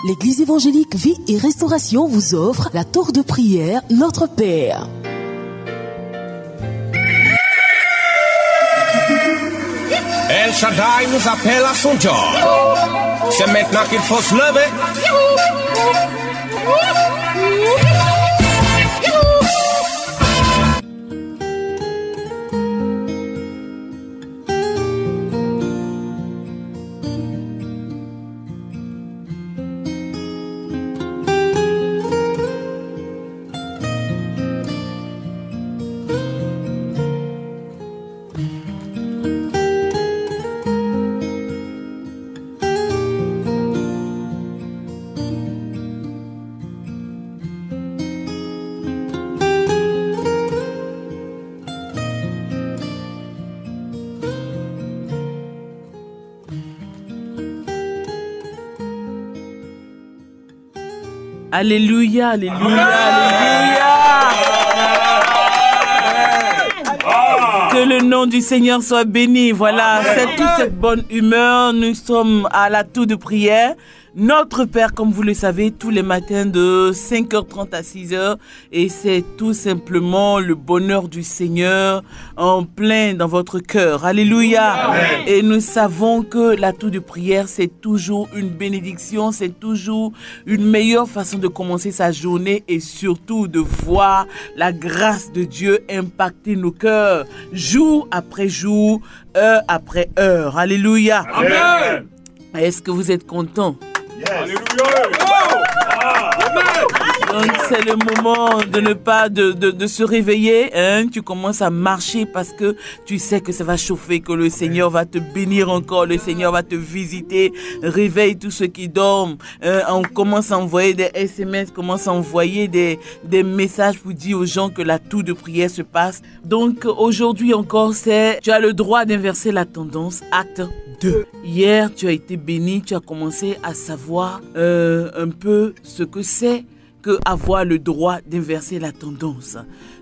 L'église évangélique Vie et Restauration vous offre la tour de prière Notre Père. El Shaddai nous appelle à son job. C'est maintenant qu'il faut se lever. Alléluia, alléluia, alléluia. Que le nom du Seigneur soit béni. Voilà, c'est toute cette bonne humeur. Nous sommes à la tour de prière. Notre Père, comme vous le savez, tous les matins de 5h30 à 6h. Et c'est tout simplement le bonheur du Seigneur en plein dans votre cœur. Alléluia. Amen. Et nous savons que la tour de prière, c'est toujours une bénédiction. C'est toujours une meilleure façon de commencer sa journée et surtout de voir la grâce de Dieu impacter nos cœurs jour après jour, heure après heure. Alléluia. Amen. Est-ce que vous êtes contents? Yes. Alléluia. Donc c'est le moment de ne pas de se réveiller, hein? Tu commences à marcher parce que tu sais que ça va chauffer, que le Seigneur va te bénir encore, le Seigneur va te visiter. Réveille tous ceux qui dorment. On commence à envoyer des SMS, commence à envoyer des messages pour dire aux gens que la tour de prière se passe. Donc aujourd'hui encore, tu as le droit d'inverser la tendance, acte 2. Hier, tu as été béni, tu as commencé à savoir un peu ce que c'est que avoir le droit d'inverser la tendance.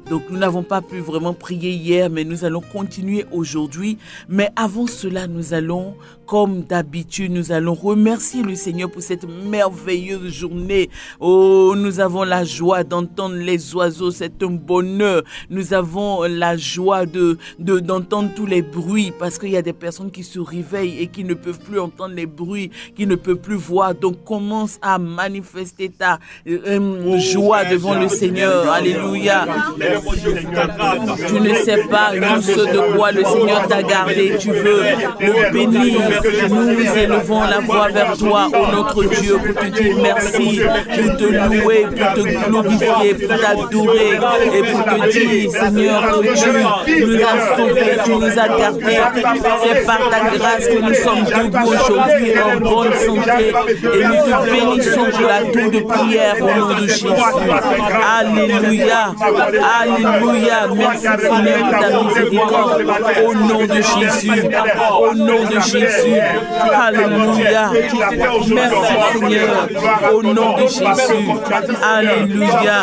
Donc nous n'avons pas pu vraiment prier hier, mais nous allons continuer aujourd'hui. Mais avant cela, nous allons, comme d'habitude, nous allons remercier le Seigneur pour cette merveilleuse journée. Oh, nous avons la joie d'entendre les oiseaux, c'est un bonheur. Nous avons la joie d'entendre tous les bruits, parce qu'il y a des personnes qui se réveillent et qui ne peuvent plus entendre les bruits, qui ne peuvent plus voir. Donc commence à manifester ta joie devant le Seigneur. Alléluia. Tu ne sais pas tout ce de quoi le Seigneur t'a gardé. Tu veux le bénir. Nous élevons la voix vers toi, ô notre Dieu, pour te dire merci, pour te louer, pour te glorifier, pour t'adorer et pour te dire, Seigneur, que tu nous as sauvés, tu nous as gardés. C'est par ta grâce que nous sommes debout aujourd'hui en bonne santé et nous te bénissons pour la tour de prière au nom de Jésus. Alléluia. Alléluia. Merci Seigneur pour ta miséricorde. Au nom de Jésus. Au nom de Jésus. Alléluia. Merci Seigneur. Au nom de Jésus. Alléluia.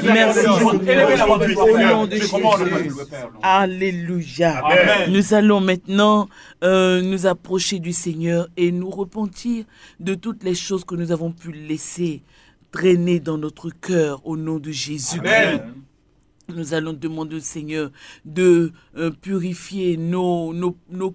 Merci Seigneur. Au nom de Jésus. Alléluia. Nous allons maintenant nous approcher du Seigneur et nous repentir de toutes les choses que nous avons pu laisser traîner dans notre cœur au nom de Jésus. Nous allons demander au Seigneur de purifier nos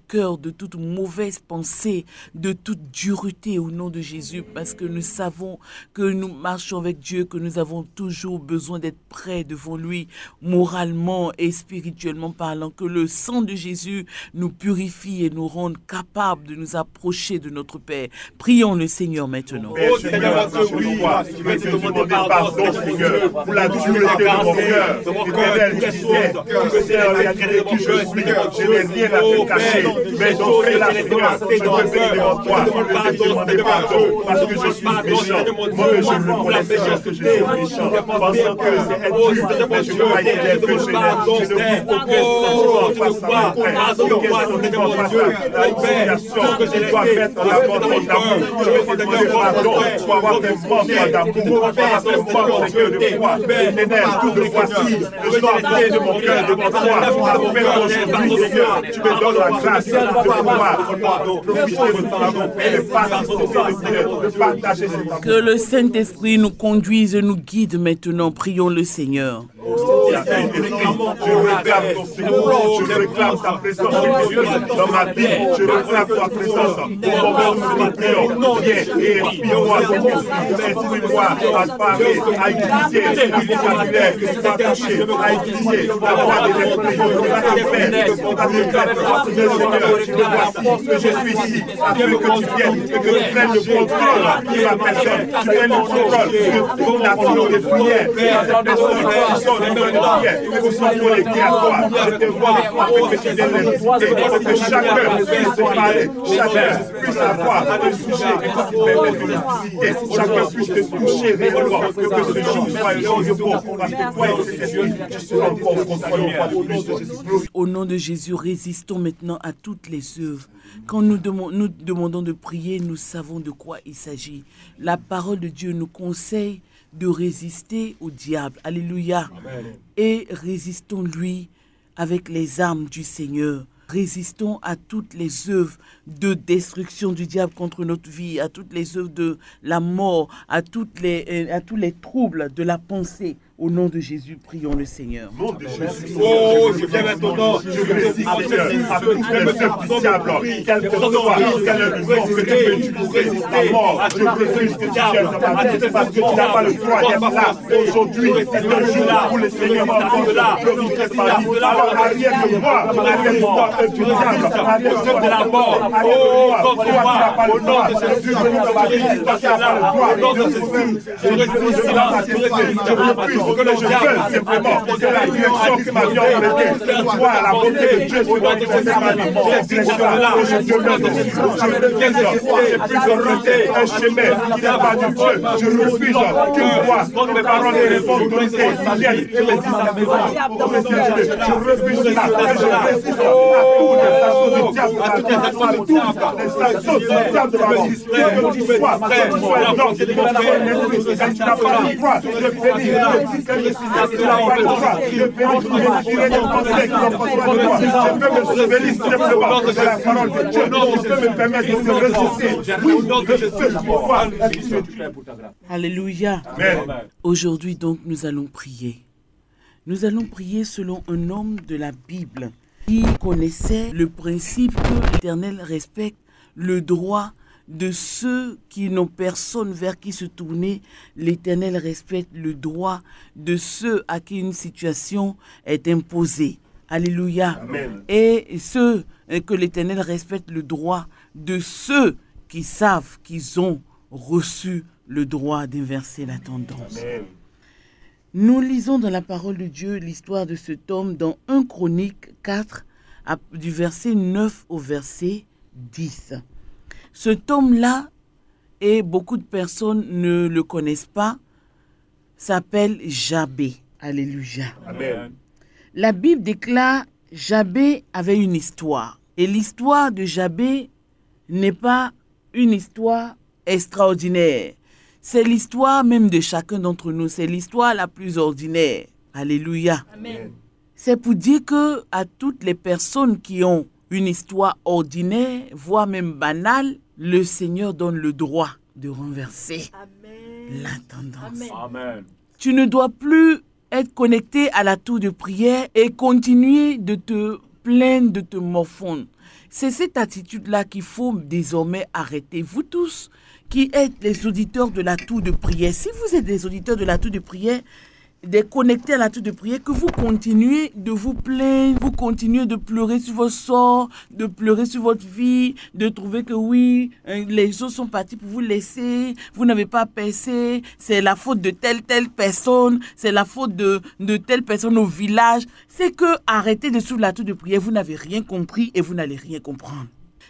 cœurs de toute mauvaise pensée, de toute dureté au nom de Jésus, parce que nous savons que nous marchons avec Dieu, que nous avons toujours besoin d'être prêts devant lui, moralement et spirituellement parlant, que le sang de Jésus nous purifie et nous rende capables de nous approcher de notre Père. Prions le Seigneur maintenant. Oh Seigneur, je vais te demander pardon, Seigneur, pour la dureté de mon cœur. Éternel, je disais que c'est en réalité qui je suis. Je n'ai rien à te cacher, mais j'en fais la séance. Je veux venir devant toi. Je te demander pardon parce que je suis méchant. Moi, je ne connais pas que je suis méchant. Pensant que c'est être Dieu, mais je croyais être péché. Je ne vous aucun sentiment face à mon frère. Aucun sentiment face à la humiliation que je dois mettre en avant ton amour. Je veux te demander pardon pour avoir fait manque d'amour, pour avoir fait manque de foi. Éternel, tout de voici. je dois appeler de mon cœur devant toi, afin qu'aujourd'hui, Seigneur, tu me donnes la grâce de pouvoir profiter de ton amour et de partager cet amour. Que le Saint-Esprit nous conduise et nous guide maintenant. Prions le Seigneur. Je réclame ta présence dans ma vie. Je réclame ta présence au moment où nous prions. Viens et inspire-moi, inspire-moi à parler, à utiliser le vocabulaire que tu vas cacher, à utiliser la voix de l'esprit, à te faire, Seigneur, voici que je suis ici, afin que tu viennes et que tu prennes le contrôle de ma personne, tu prennes le contrôle de toute la vie de prière, de cette personne qui sont dans le prière, que nous sommes connectés à toi. Je te vois afin que tu viennes les visiter, que chacun puisse se parler, chacun puisse avoir un sujet qui permet de les visiter, chacun puisse te toucher réellement, que ce jour soit un jour de beau, parce que toi et cet esprit, tu seras encore au contrôle une fois de plus. Au nom de Jésus, résistons maintenant à toutes les œuvres. Quand nous demandons de prier, nous savons de quoi il s'agit. La parole de Dieu nous conseille de résister au diable. Alléluia. Amen. Et résistons-lui avec les armes du Seigneur. Résistons à toutes les œuvres de destruction du diable contre notre vie, à toutes les œuvres de la mort, à tous les troubles de la pensée. Au nom de Jésus, prions le Seigneur. Au nom de Jésus. Oh, je viens maintenant. Je résiste à toutes les œuvres du diable. Quel que soit, quel est le nom que tu peux utiliser, la mort, je refuse que tu viennes dans ma vie parce que tu n'as pas le droit d'être là. Aujourd'hui, c'est un jour où le Seigneur va encore glorifier ma vie. Alors, arrière de moi, arrière-moi du diable, arrière de la mort. Oh, contre moi, au nom de Jésus, je refuse parce qu'il n'a pas le droit. Je refuse que je veux simplement que la direction que ma vie a été soit la bonté de Dieu sur ma vie. Cette direction-là, je demeure dessus. Je puisse orienter un chemin qui n'est pas du Dieu. Je refuse qu'une voix, mes paroles de réponse d'autorité viennent et me disent à mes voix. Je refuse cela et je résiste à toutes les actions du diable, à toutes les actions du diable de ma vie. Que tu sois, que tu sois un homme, que tu sois un esprit, quand tu n'as pas le droit de bénir. Que je suis assis là, on va le droit de tirer des conseils qui n'ont pas besoin de moi. Je peux me souvenir simplement de la parole de Dieu. Je peux me permettre de me ressourcer. Oui, de ce pouvoir. Alléluia. Amen. Aujourd'hui donc, nous allons prier. Nous allons prier selon un homme de la Bible qui connaissait le principe que l'Éternel respecte le droit de ceux qui n'ont personne vers qui se tourner. L'Éternel respecte le droit de ceux à qui une situation est imposée. Alléluia. Amen. Et ceux que l'Éternel respecte le droit de ceux qui savent qu'ils ont reçu le droit d'inverser la tendance. Amen. Nous lisons dans la parole de Dieu l'histoire de cet homme dans 1 Chronique 4, du verset 9 au verset 10. Cet homme-là, et beaucoup de personnes ne le connaissent pas, s'appelle Jabé. Alléluia. Amen. La Bible déclare Jabé avait une histoire. Et l'histoire de Jabé n'est pas une histoire extraordinaire. C'est l'histoire même de chacun d'entre nous. C'est l'histoire la plus ordinaire. Alléluia. Amen. C'est pour dire que à toutes les personnes qui ont une histoire ordinaire, voire même banale, le Seigneur donne le droit de renverser la tendance. Amen. Tu ne dois plus être connecté à la tour de prière et continuer de te plaindre, de te morfondre. C'est cette attitude-là qu'il faut désormais arrêter. Vous tous qui êtes les auditeurs de la tour de prière, si vous êtes des auditeurs de la tour de prière, déconnectés à la tour de prière, que vous continuez de vous plaindre, vous continuez de pleurer sur vos sorts, de pleurer sur votre vie, de trouver que oui, les autres sont partis pour vous laisser, vous n'avez pas percé, c'est la faute de telle personne, c'est la faute de telle personne au village. C'est que arrêtez de suivre la tour de prière, vous n'avez rien compris et vous n'allez rien comprendre.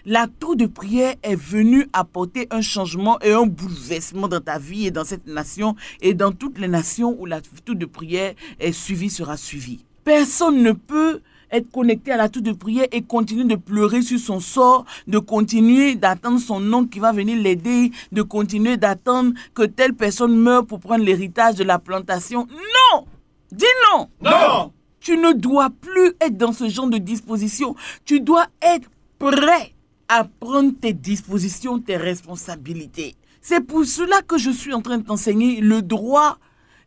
La tour de prière est venue apporter un changement et un bouleversement dans ta vie et dans cette nation et dans toutes les nations où la tour de prière est suivie, sera suivie. Personne ne peut être connecté à la tour de prière et continuer de pleurer sur son sort, de continuer d'attendre son oncle qui va venir l'aider, de continuer d'attendre que telle personne meure pour prendre l'héritage de la plantation. Non! Dis non. Non. Tu ne dois plus être dans ce genre de disposition. Tu dois être prêt à prendre tes dispositions, tes responsabilités. C'est pour cela que je suis en train de t'enseigner le droit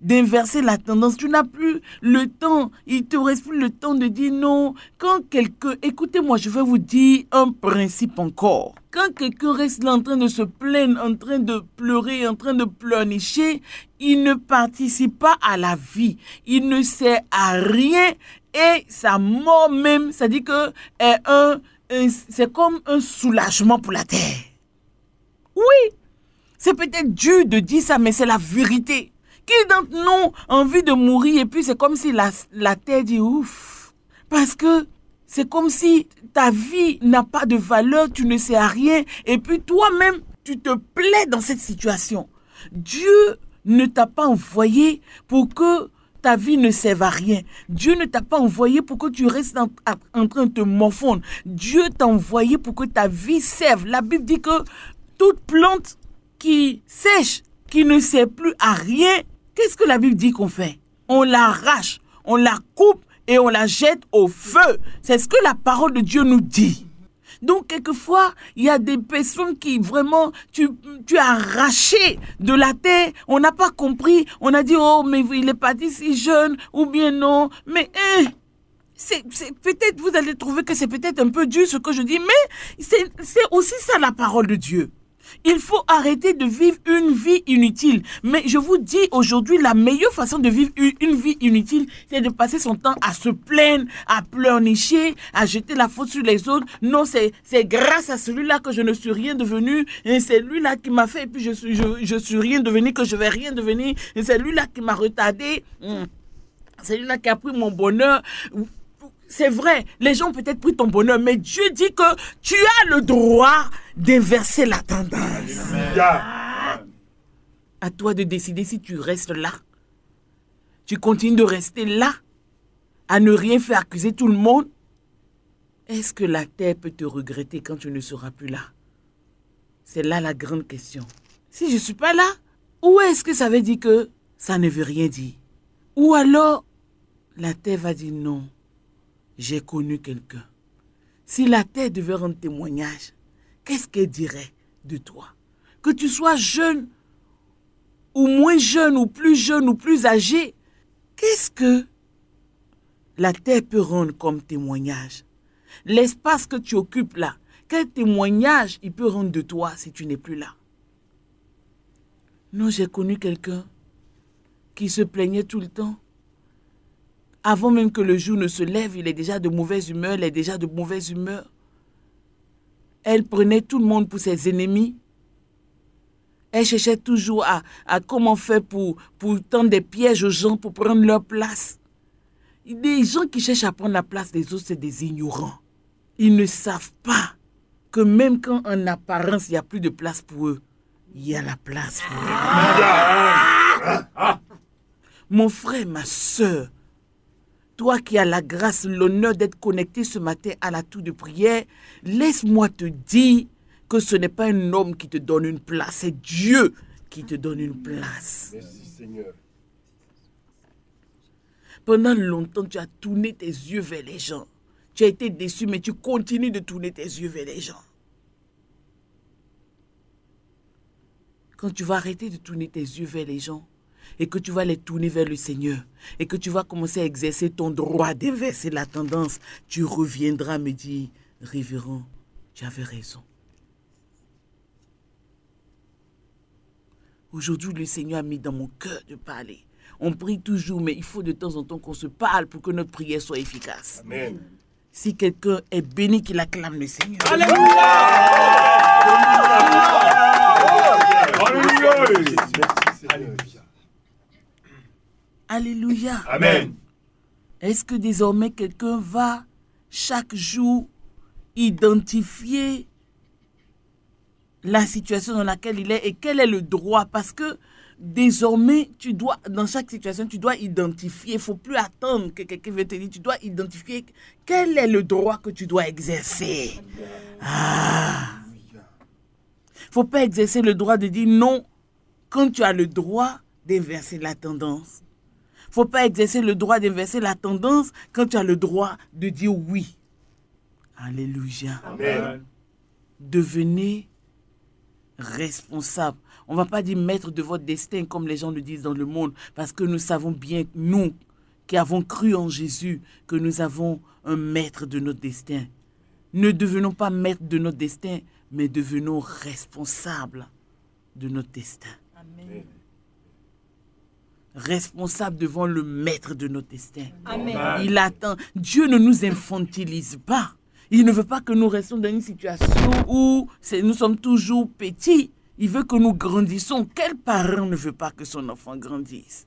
d'inverser la tendance. Tu n'as plus le temps, il te reste plus le temps de dire non. Quand quelqu'un, écoutez-moi, je vais vous dire un principe encore. Quand quelqu'un reste là en train de se plaindre, en train de pleurer, en train de pleurnicher, il ne participe pas à la vie. Il ne sert à rien et sa mort même, ça dit que c'est comme un soulagement pour la terre. Oui, c'est peut-être dur de dire ça, mais c'est la vérité. Qui d'entre nous a envie de mourir et puis c'est comme si la terre dit ouf. Parce que c'est comme si ta vie n'a pas de valeur, tu ne sais à rien. Et puis toi-même, tu te plais dans cette situation. Dieu ne t'a pas envoyé pour que ta vie ne serve à rien. Dieu ne t'a pas envoyé pour que tu restes en train de te morfondre. Dieu t'a envoyé pour que ta vie serve. La Bible dit que toute plante qui sèche, qui ne sert plus à rien, qu'est-ce que la Bible dit qu'on fait? On l'arrache, on la coupe et on la jette au feu. C'est ce que la parole de Dieu nous dit. Donc, quelquefois, il y a des personnes qui vraiment, tu as arraché de la terre, on n'a pas compris, on a dit, oh, mais il est parti si jeune, ou bien non, mais c'est peut-être, vous allez trouver que c'est peut-être un peu dur ce que je dis, mais c'est aussi ça la parole de Dieu. Il faut arrêter de vivre une vie inutile. Mais je vous dis aujourd'hui, la meilleure façon de vivre une vie inutile, c'est de passer son temps à se plaindre, à pleurnicher, à jeter la faute sur les autres. Non, c'est grâce à celui-là que je ne suis rien devenu. Et c'est lui-là qui m'a fait, et puis je suis rien devenu, que je vais rien devenir. Et c'est lui-là qui m'a retardé. C'est lui-là qui a pris mon bonheur. C'est vrai, les gens ont peut-être pris ton bonheur, mais Dieu dit que tu as le droit d'inverser la tendance. À toi de décider si tu restes là. Tu continues de rester là, à ne rien faire accuser tout le monde. Est-ce que la terre peut te regretter quand tu ne seras plus là? C'est là la grande question. Si je ne suis pas là, où est-ce que ça veut dire que ça ne veut rien dire? Ou alors, la terre va dire non. J'ai connu quelqu'un. Si la terre devait rendre témoignage, qu'est-ce qu'elle dirait de toi? Que tu sois jeune, ou moins jeune, ou plus âgé, qu'est-ce que la terre peut rendre comme témoignage? L'espace que tu occupes là, quel témoignage il peut rendre de toi si tu n'es plus là? Non, j'ai connu quelqu'un qui se plaignait tout le temps. Avant même que le jour ne se lève, il est déjà de mauvaise humeur, elle est déjà de mauvaise humeur. Elle prenait tout le monde pour ses ennemis. Elle cherchait toujours à comment faire pour tendre des pièges aux gens, pour prendre leur place. Des gens qui cherchent à prendre la place des autres, c'est des ignorants. Ils ne savent pas que même quand en apparence, il n'y a plus de place pour eux, il y a la place pour eux. Mon frère, ma soeur, toi qui as la grâce, l'honneur d'être connecté ce matin à la tour de prière, laisse-moi te dire que ce n'est pas un homme qui te donne une place, c'est Dieu qui te donne une place. Merci Seigneur. Pendant longtemps, tu as tourné tes yeux vers les gens. Tu as été déçu, mais tu continues de tourner tes yeux vers les gens. Quand tu vas arrêter de tourner tes yeux vers les gens, et que tu vas les tourner vers le Seigneur, et que tu vas commencer à exercer ton droit d'inverser la tendance, tu reviendras me dire, révérend, tu avais raison. Aujourd'hui, le Seigneur a mis dans mon cœur de parler. On prie toujours, mais il faut de temps en temps qu'on se parle pour que notre prière soit efficace. Amen. Si quelqu'un est béni, qu'il acclame le Seigneur. Alléluia. Alléluia. Amen. Est-ce que désormais quelqu'un va chaque jour identifier la situation dans laquelle il est et quel est le droit? Parce que désormais, tu dois, dans chaque situation, tu dois identifier. Il ne faut plus attendre que quelqu'un vienne te dire. Tu dois identifier quel est le droit que tu dois exercer. Il ne faut pas exercer le droit de dire non quand tu as le droit d'inverser la tendance. faut pas exercer le droit d'inverser la tendance quand tu as le droit de dire oui. Alléluia. Amen. Devenez responsable. On ne va pas dire maître de votre destin comme les gens le disent dans le monde, parce que nous savons bien, nous qui avons cru en Jésus, que nous avons un maître de notre destin. Ne devenons pas maîtres de notre destin, mais devenons responsables de notre destin. Amen. Responsables devant le maître de notre destin. Amen. Il attend. Dieu ne nous infantilise pas. Il ne veut pas que nous restions dans une situation où nous sommes toujours petits. Il veut que nous grandissons. Quel parent ne veut pas que son enfant grandisse?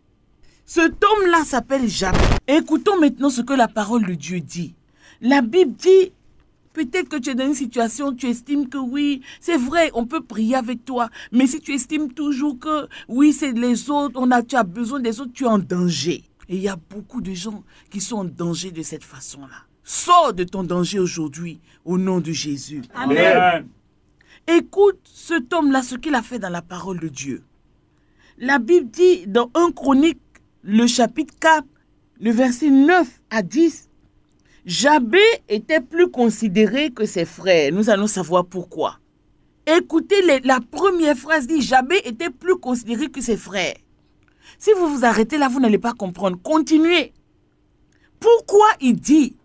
Ce tome-là s'appelle Jabé. Écoutons maintenant ce que la parole de Dieu dit. La Bible dit, peut-être que tu es dans une situation, tu estimes que oui, c'est vrai, on peut prier avec toi. Mais si tu estimes toujours que oui, c'est les autres, tu as besoin des autres, tu es en danger. Et il y a beaucoup de gens qui sont en danger de cette façon-là. Sors de ton danger aujourd'hui au nom de Jésus. Amen. Écoute ce tome-là, ce qu'il a fait dans la parole de Dieu. La Bible dit dans 1 Chronique, le chapitre 4, le verset 9 à 10, Jabé était plus considéré que ses frères. Nous allons savoir pourquoi. Écoutez, la première phrase dit, Jabé était plus considéré que ses frères. Si vous vous arrêtez là, vous n'allez pas comprendre. Continuez. Pourquoi il dit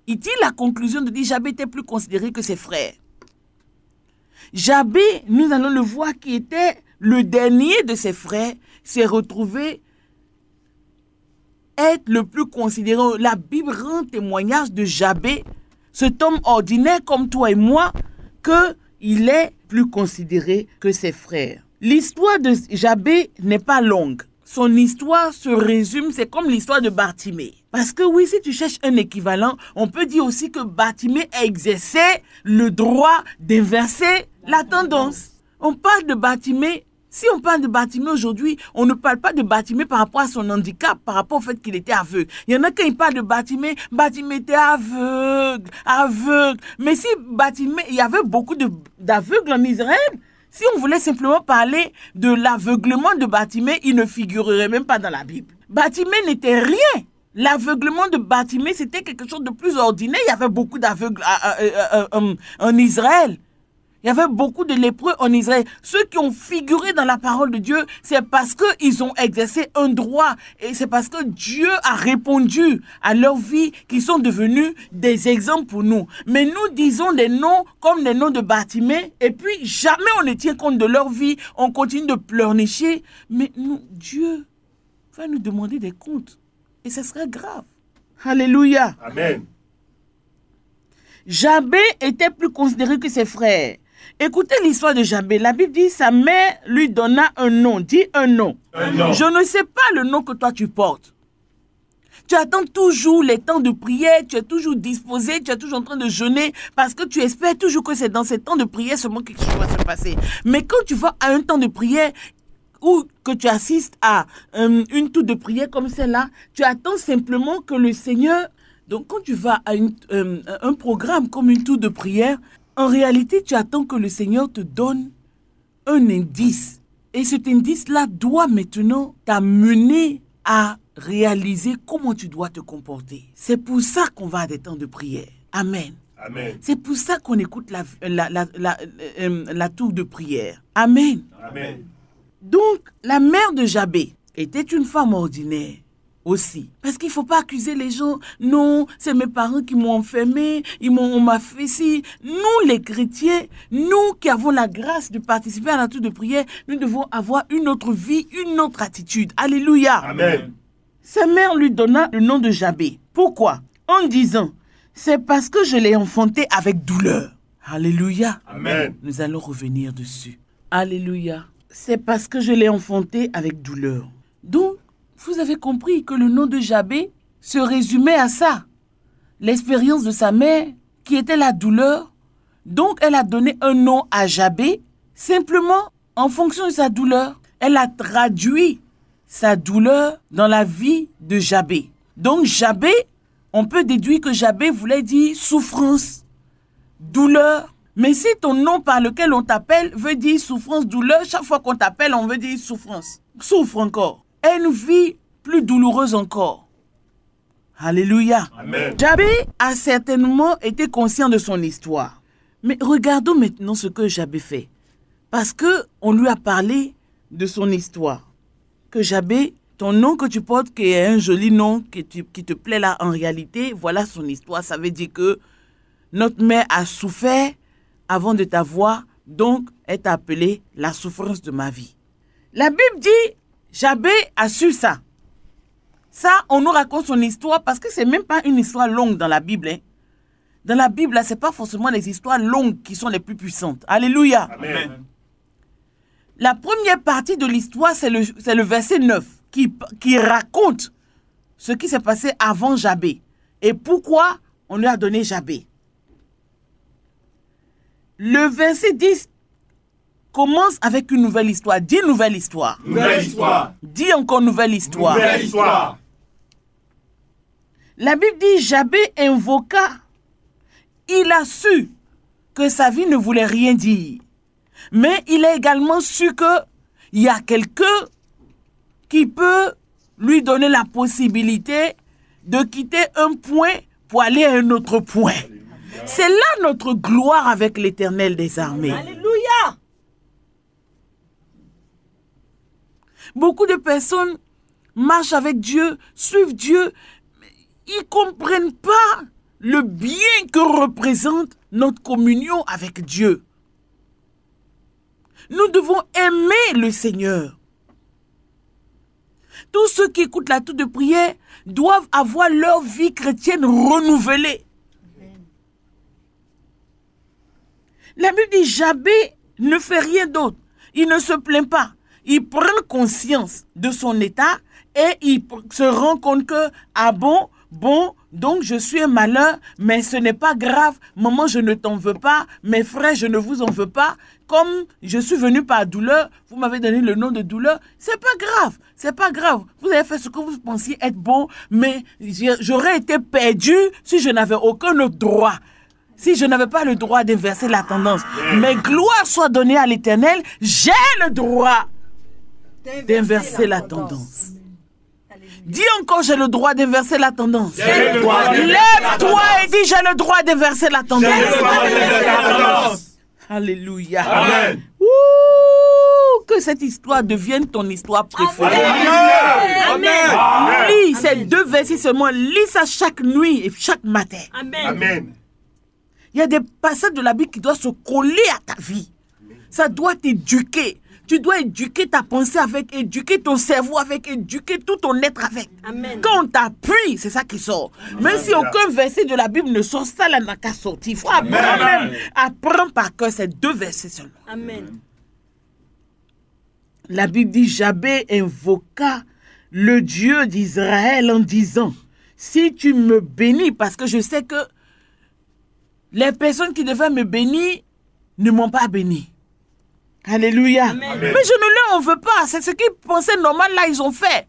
la conclusion de dire Jabé était plus considéré que ses frères. Jabé, nous allons le voir, qui était le dernier de ses frères, s'est retrouvé être le plus considéré. La Bible rend témoignage de Jabé, cet homme ordinaire comme toi et moi, qu'il est plus considéré que ses frères. L'histoire de Jabé n'est pas longue. Son histoire se résume, c'est comme l'histoire de Bartimée. Parce que oui, si tu cherches un équivalent, on peut dire aussi que Bartimée exerçait le droit d'inverser la tendance. On parle de Bartimée. Si on parle de Bartimée aujourd'hui, on ne parle pas de Bartimée par rapport à son handicap, par rapport au fait qu'il était aveugle. Il y en a qui parlent de Bartimée était aveugle. Mais si Bartimée, il y avait beaucoup d'aveugles en Israël. Si on voulait simplement parler de l'aveuglement de Bartimée, il ne figurerait même pas dans la Bible. Bartimée n'était rien. L'aveuglement de Bartimée, c'était quelque chose de plus ordinaire. Il y avait beaucoup d'aveugles en Israël. Il y avait beaucoup de lépreux en Israël. Ceux qui ont figuré dans la parole de Dieu, c'est parce qu'ils ont exercé un droit. Et c'est parce que Dieu a répondu à leur vie qu'ils sont devenus des exemples pour nous. Mais nous disons des noms comme les noms de Bartimée. Et puis, jamais on ne tient compte de leur vie. On continue de pleurnicher. Mais nous, Dieu va nous demander des comptes. Et ce sera grave. Alléluia. Amen. Jabé était plus considéré que ses frères. Écoutez l'histoire de Jabé. La Bible dit, sa mère lui donna un nom. Dis un nom. Un nom. Je ne sais pas le nom que toi tu portes. Tu attends toujours les temps de prière, tu es toujours disposé, tu es toujours en train de jeûner parce que tu espères toujours que c'est dans ces temps de prière seulement quelque chose va se passer. Mais quand tu vas à un temps de prière ou que tu assistes à une tour de prière comme celle-là, tu attends simplement que le Seigneur... Donc quand tu vas à un programme comme une tour de prière, en réalité, tu attends que le Seigneur te donne un indice. Et cet indice-là doit maintenant t'amener à réaliser comment tu dois te comporter. C'est pour ça qu'on va à des temps de prière. Amen. Amen. C'est pour ça qu'on écoute la tour de prière. Amen. Amen. Donc, la mère de Jabé était une femme ordinaire. Aussi. Parce qu'il ne faut pas accuser les gens. Non, c'est mes parents qui m'ont enfermé, on m'a fait ci. Nous, les chrétiens, nous qui avons la grâce de participer à la tour de prière, nous devons avoir une autre vie, une autre attitude. Alléluia. Amen. Sa mère lui donna le nom de Jabé. Pourquoi? En disant, c'est parce que je l'ai enfanté avec douleur. Alléluia. Amen. Nous allons revenir dessus. Alléluia. C'est parce que je l'ai enfanté avec douleur. Donc, vous avez compris que le nom de Jabé se résumait à ça. L'expérience de sa mère, qui était la douleur. Donc, elle a donné un nom à Jabé, simplement en fonction de sa douleur. Elle a traduit sa douleur dans la vie de Jabé. Donc, Jabé, on peut déduire que Jabé voulait dire souffrance, douleur. Mais si ton nom par lequel on t'appelle veut dire souffrance, douleur, chaque fois qu'on t'appelle, on veut dire souffrance. Souffre encore. Une vie plus douloureuse encore. Alléluia. Amen. Jabé a certainement été conscient de son histoire. Mais regardons maintenant ce que Jabé fait. Parce qu'on lui a parlé de son histoire. Que Jabé, ton nom que tu portes, qui est un joli nom qui te plaît là en réalité, voilà son histoire. Ça veut dire que notre mère a souffert avant de t'avoir, donc elle t'a appelé la souffrance de ma vie. La Bible dit, Jabé a su ça. Ça, on nous raconte son histoire parce que c'est même pas une histoire longue dans la Bible. Hein. Dans la Bible, ce n'est pas forcément les histoires longues qui sont les plus puissantes. Alléluia. Amen. La première partie de l'histoire, c'est le verset 9 qui raconte ce qui s'est passé avant Jabé et pourquoi on lui a donné Jabé. Le verset 10 commence avec une nouvelle histoire. Dis nouvelle histoire. Nouvelle histoire. Dis encore nouvelle histoire. Nouvelle histoire. La Bible dit, Jabé invoqua. Il a su que sa vie ne voulait rien dire. Mais il a également su qu'il y a quelqu'un qui peut lui donner la possibilité de quitter un point pour aller à un autre point. C'est là notre gloire avec l'Éternel des armées. Alléluia. Beaucoup de personnes marchent avec Dieu, suivent Dieu, mais ils ne comprennent pas le bien que représente notre communion avec Dieu. Nous devons aimer le Seigneur. Tous ceux qui écoutent la tour de prière doivent avoir leur vie chrétienne renouvelée. La Bible dit, Jabé ne fait rien d'autre. Il ne se plaint pas. Il prend conscience de son état et il se rend compte que, ah bon, donc je suis un malheur, mais ce n'est pas grave. Maman, je ne t'en veux pas. Mes frères, je ne vous en veux pas. Comme je suis venu par douleur, vous m'avez donné le nom de douleur. C'est pas grave, c'est pas grave. Vous avez fait ce que vous pensiez être bon, mais j'aurais été perdu si je n'avais aucun autre droit. Si je n'avais pas le droit d'inverser la tendance. Mais gloire soit donnée à l'Éternel, j'ai le droit d'inverser la tendance. Dis encore, j'ai le droit d'inverser la tendance. Lève-toi et dis, j'ai le droit d'inverser la tendance. Alléluia. Amen. Ouh, que cette histoire devienne ton histoire préférée. Amen. Lis ces deux versets seulement, lis ça chaque nuit et chaque matin. Amen. Amen. Il y a des passages de la Bible qui doivent se coller à ta vie. Ça doit t'éduquer. Tu dois éduquer ta pensée avec, éduquer ton cerveau avec, éduquer tout ton être avec. Amen. Quand on t'appuie, c'est ça qui sort. Même si aucun verset de la Bible ne sort, ça là n'a qu'à sortir. Il faut apprendre même. Apprendre par cœur ces deux versets seulement. Amen. La Bible dit, Jabé invoqua le Dieu d'Israël en disant, si tu me bénis, parce que je sais que les personnes qui devaient me bénir ne m'ont pas béni. Alléluia. Amen. Mais je ne leur en veux pas. C'est ce qu'ils pensaient normal, là, ils ont fait.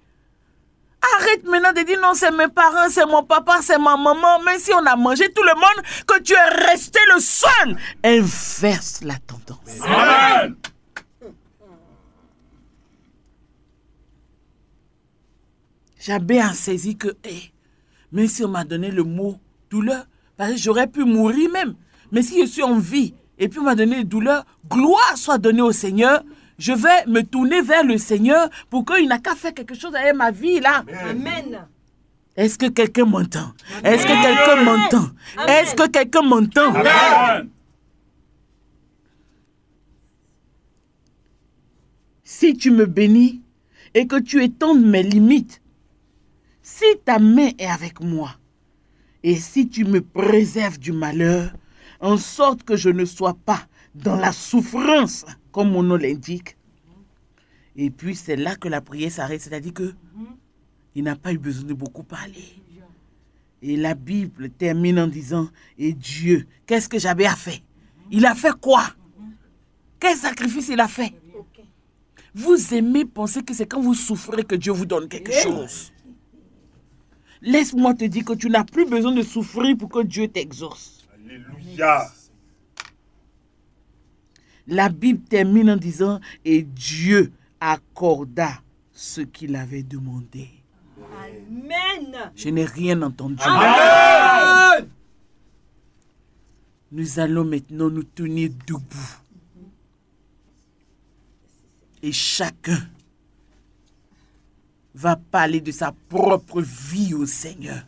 Arrête maintenant de dire non, c'est mes parents, c'est mon papa, c'est ma maman. Même si on a mangé tout le monde, que tu es resté le seul. Inverse la tendance. Amen. Jabé a saisi que, même si on m'a donné le mot douleur, parce que j'aurais pu mourir même. Mais si je suis en vie, et puis on m'a donné douleur, gloire soit donnée au Seigneur. Je vais me tourner vers le Seigneur pour qu'il n'a qu'à faire quelque chose avec ma vie là. Amen. Est-ce que quelqu'un m'entend? Est-ce que quelqu'un m'entend? Est-ce que quelqu'un m'entend? Amen. Si tu me bénis et que tu étendes mes limites, si ta main est avec moi, et si tu me préserves du malheur, en sorte que je ne sois pas dans la souffrance, comme mon nom l'indique. Et puis c'est là que la prière s'arrête, c'est-à-dire que il n'a pas eu besoin de beaucoup parler. Et la Bible termine en disant, et Dieu, qu'est-ce que Jabé a fait? Il a fait quoi? Quel sacrifice il a fait? Vous aimez penser que c'est quand vous souffrez que Dieu vous donne quelque chose. Laisse-moi te dire que tu n'as plus besoin de souffrir pour que Dieu t'exauce. Alléluia. La Bible termine en disant, et Dieu accorda ce qu'il avait demandé. Amen. Je n'ai rien entendu. Amen. Nous allons maintenant nous tenir debout. Et chacun va parler de sa propre vie au Seigneur.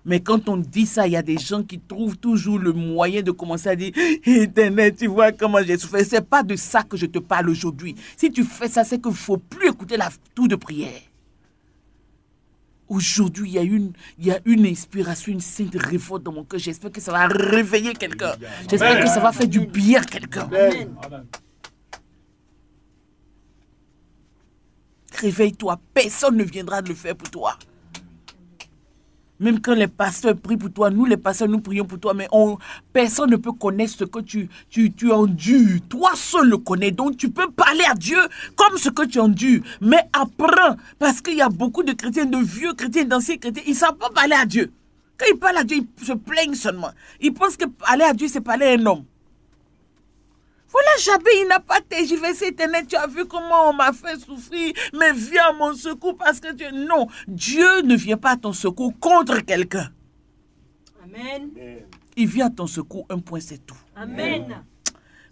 Mais quand on dit ça, il y a des gens qui trouvent toujours le moyen de commencer à dire « Internet, tu vois comment j'ai souffert ». Ce n'est pas de ça que je te parle aujourd'hui. Si tu fais ça, c'est qu'il ne faut plus écouter la tour de prière. Aujourd'hui, il y a une inspiration, une sainte révolte dans mon cœur. J'espère que ça va réveiller quelqu'un. J'espère que ça va faire du bien à quelqu'un. Réveille-toi. Personne ne viendra de le faire pour toi. Même quand les pasteurs prient pour toi, nous les pasteurs, nous prions pour toi, mais personne ne peut connaître ce que tu endures. Toi seul le connais, donc tu peux parler à Dieu comme ce que tu endures. Mais apprends, parce qu'il y a beaucoup de chrétiens, de vieux chrétiens, d'anciens chrétiens, ils ne savent pas parler à Dieu. Quand ils parlent à Dieu, ils se plaignent seulement. Ils pensent que parler à Dieu, c'est parler à un homme. Voilà, Jabé, il n'a pas tergiversé, Éternel, tu as vu comment on m'a fait souffrir, mais viens à mon secours parce que Dieu... Non, Dieu ne vient pas à ton secours contre quelqu'un. Amen. Il vient à ton secours, un point, c'est tout. Amen.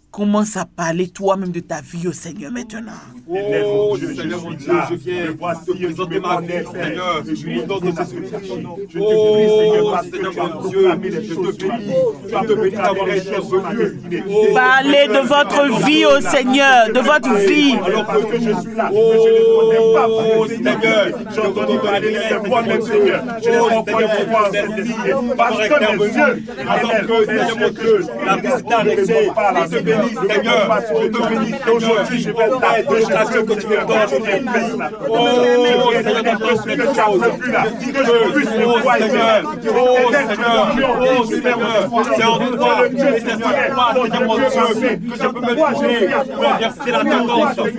Commence à parler toi-même de ta vie au Seigneur maintenant. Oh, Seigneur mon Dieu, je viens te présenter ma vie, Seigneur. Je suis dans de Jésus-Christ. Je te bénis, Seigneur, parce que tu as proclamé les choses. Je te bénis d'avoir été revenu. Parlez de votre vie au Seigneur, de votre vie. Alors que je suis là, je ne connais pas, oh Seigneur. J'ai entendu parler de moi-même, Seigneur. Je ne comprends pas cette vie. Parce que mes yeux, alors que, Seigneur mon Dieu, la visite arrêtée, je te bénis. Seigneur, je te bénis aujourd'hui, je vais t'aider jusqu'à ce que tu me donnes aujourd'hui. Oh, Seigneur, que tu as revu là, que je puisse le voir, Seigneur. Oh, Seigneur, c'est en toi, et c'est en toi, Seigneur mon Dieu, que je peux me trouver pour exercer la tendance. Je te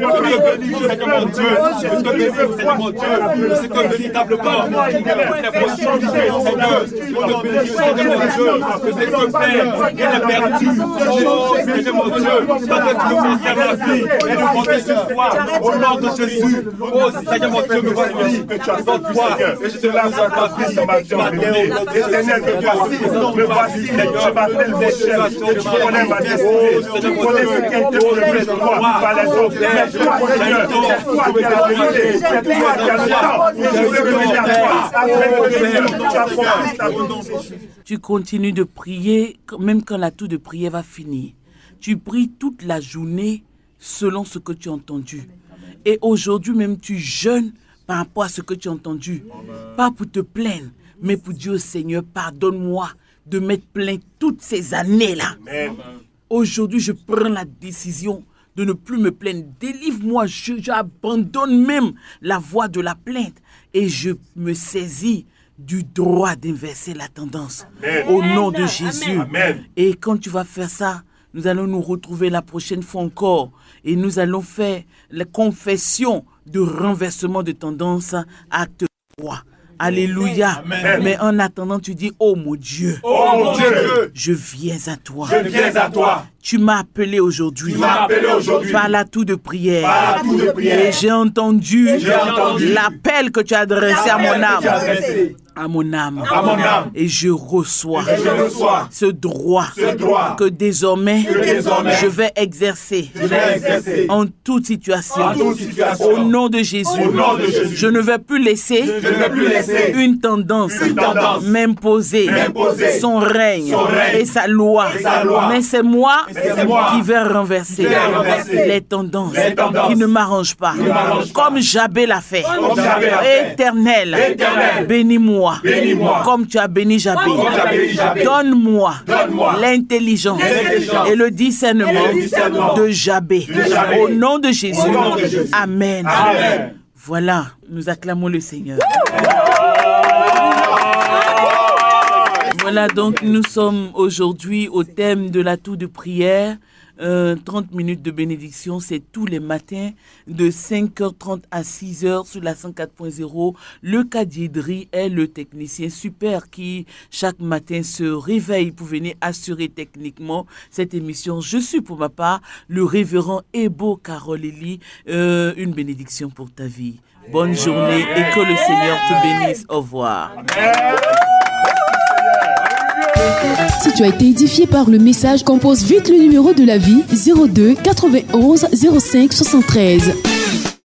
bénis, Seigneur mon Dieu, je te bénis, Seigneur mon Dieu, c'est que véritablement, il y a des possibilités, Seigneur. Je te bénis, Seigneur mon Dieu, parce que c'est que Père, il est perdu. Oh, Seigneur mon Dieu, parce que tu nous conserves la vie et nous compter sur toi au nom de Jésus. Oh Seigneur mon Dieu, me voici devant toi et je te lance ta vie sur ma vie. Éternel, me voici, je m'appelle Michel et tu connais ma destinée. Tu connais ce qui a été prévu de moi par les autres. Mais toi, Seigneur, c'est toi qui as la vérité, c'est toi qui as le temps. Et je veux venir à toi afin que Seigneur, tu accomplisses ta volonté. Tu continues de prier même quand la tour de prière va finir. Tu pries toute la journée selon ce que tu as entendu. Et aujourd'hui même, tu jeûnes par rapport à ce que tu as entendu. Pas pour te plaindre, mais pour dire au Seigneur, pardonne-moi de m'être plaint toutes ces années-là. Aujourd'hui, je prends la décision de ne plus me plaindre. Délivre-moi, j'abandonne même la voie de la plainte et je me saisis du droit d'inverser la tendance. Au nom de Jésus. Amen. Et quand tu vas faire ça, nous allons nous retrouver la prochaine fois encore et nous allons faire la confession de renversement de tendance, acte 3. Alléluia. Amen. Mais en attendant, tu dis, oh mon Dieu, Oh mon Dieu, je viens à toi. je viens à toi. Tu m'as appelé aujourd'hui. Tu m'as appelé aujourd'hui Par la tour de prière. par la tour de prière. Et j'ai entendu entendu l'appel que tu as adressé à mon que tu as âme. adressé À mon âme. à mon âme. Et je reçois Et je reçois ce droit ce droit que désormais, désormais je vais exercer je vais exercer en toute situation. en toute situation. Au nom de Jésus, Au nom de Jésus. je ne vais plus laisser Je ne vais plus laisser une tendance m'imposer son règne et sa loi. Mais c'est moi qui vais renverser les tendances qui ne m'arrangent pas. Comme Jabé l'a fait. Jabé l'a fait. Éternel, bénis-moi comme tu as béni Jabé. tu as béni Jabé. Donne-moi Donne-moi l'intelligence et le discernement de Jabé. Jabé. Au nom de Jésus. nom de Jésus. Amen. Amen. Voilà, nous acclamons le Seigneur. Voilà, donc nous sommes aujourd'hui au thème de la tour de prière. 30 minutes de bénédiction, c'est tous les matins de 5h30 à 6h sur la 104.0. Le Kadiedri est le technicien super qui chaque matin se réveille pour venir assurer techniquement cette émission. Je suis pour ma part le révérend Ebo Caroleli. Une bénédiction pour ta vie. Bonne journée et que le Seigneur te bénisse. Au revoir. Si tu as été édifié par le message, compose vite le numéro de la vie 02 91 05 73.